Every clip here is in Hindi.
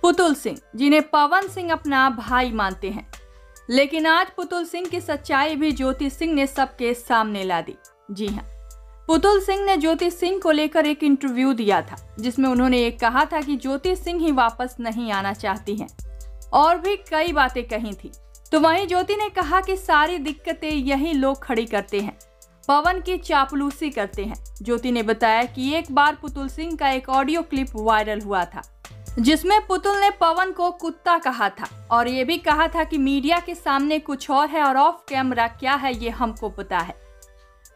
पुतुल सिंह, जिन्हें पवन सिंह अपना भाई मानते हैं, लेकिन आज पुतुल सिंह की सच्चाई भी ज्योति सिंह ने सबके सामने ला दी। जी हाँ, पुतुल सिंह ने ज्योति सिंह को लेकर एक इंटरव्यू दिया था, जिसमें उन्होंने ये कहा था कि ज्योति सिंह ही वापस नहीं आना चाहती हैं और भी कई बातें कही थी। तो वहीं ज्योति ने कहा कि सारी दिक्कतें यही लोग खड़ी करते हैं, पवन की चापलूसी करते हैं। ज्योति ने बताया कि एक बार पुतुल सिंह का एक ऑडियो क्लिप वायरल हुआ था, जिसमें पुतुल ने पवन को कुत्ता कहा था और ये भी कहा था कि मीडिया के सामने कुछ और है और ऑफ कैमरा क्या है ये हमको पता है।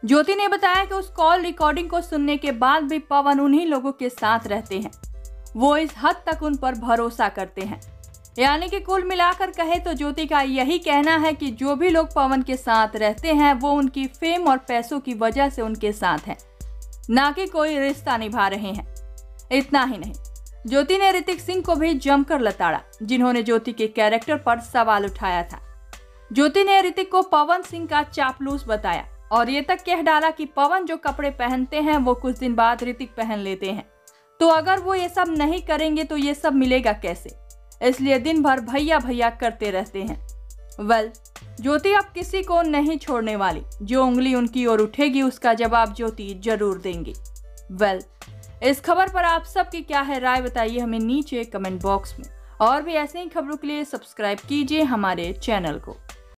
ज्योति ने बताया कि उस कॉल रिकॉर्डिंग को सुनने के बाद भी पवन उन्हीं लोगों के साथ रहते हैं, वो इस हद तक उन पर भरोसा करते हैं। यानी कि कुल मिलाकर कहे तो ज्योति का यही कहना है कि जो भी लोग पवन के साथ रहते हैं वो उनकी फेम और पैसों की वजह से उनके साथ हैं, ना कि कोई रिश्ता निभा रहे हैं। इतना ही नहीं, ज्योति ने ऋतिक सिंह को भी जमकर लताड़ा, जिन्होंने ज्योति के कैरेक्टर पर सवाल उठाया था। ज्योति ने ऋतिक को पवन सिंह का चापलूस बताया और ये तक कह डाला कि पवन जो कपड़े पहनते हैं वो कुछ दिन बाद ऋतिक पहन लेते हैं, तो अगर वो ये सब नहीं करेंगे तो ये सब मिलेगा कैसे, इसलिए दिन भर भैया भैया करते रहते हैं। ज्योति अब किसी को नहीं छोड़ने वाली, जो उंगली उनकी ओर उठेगी उसका जवाब ज्योति जरूर देंगी। इस खबर पर आप सबकी क्या है राय, बताइए हमें नीचे कमेंट बॉक्स में। और भी ऐसे ही खबरों के लिए सब्सक्राइब कीजिए हमारे चैनल को।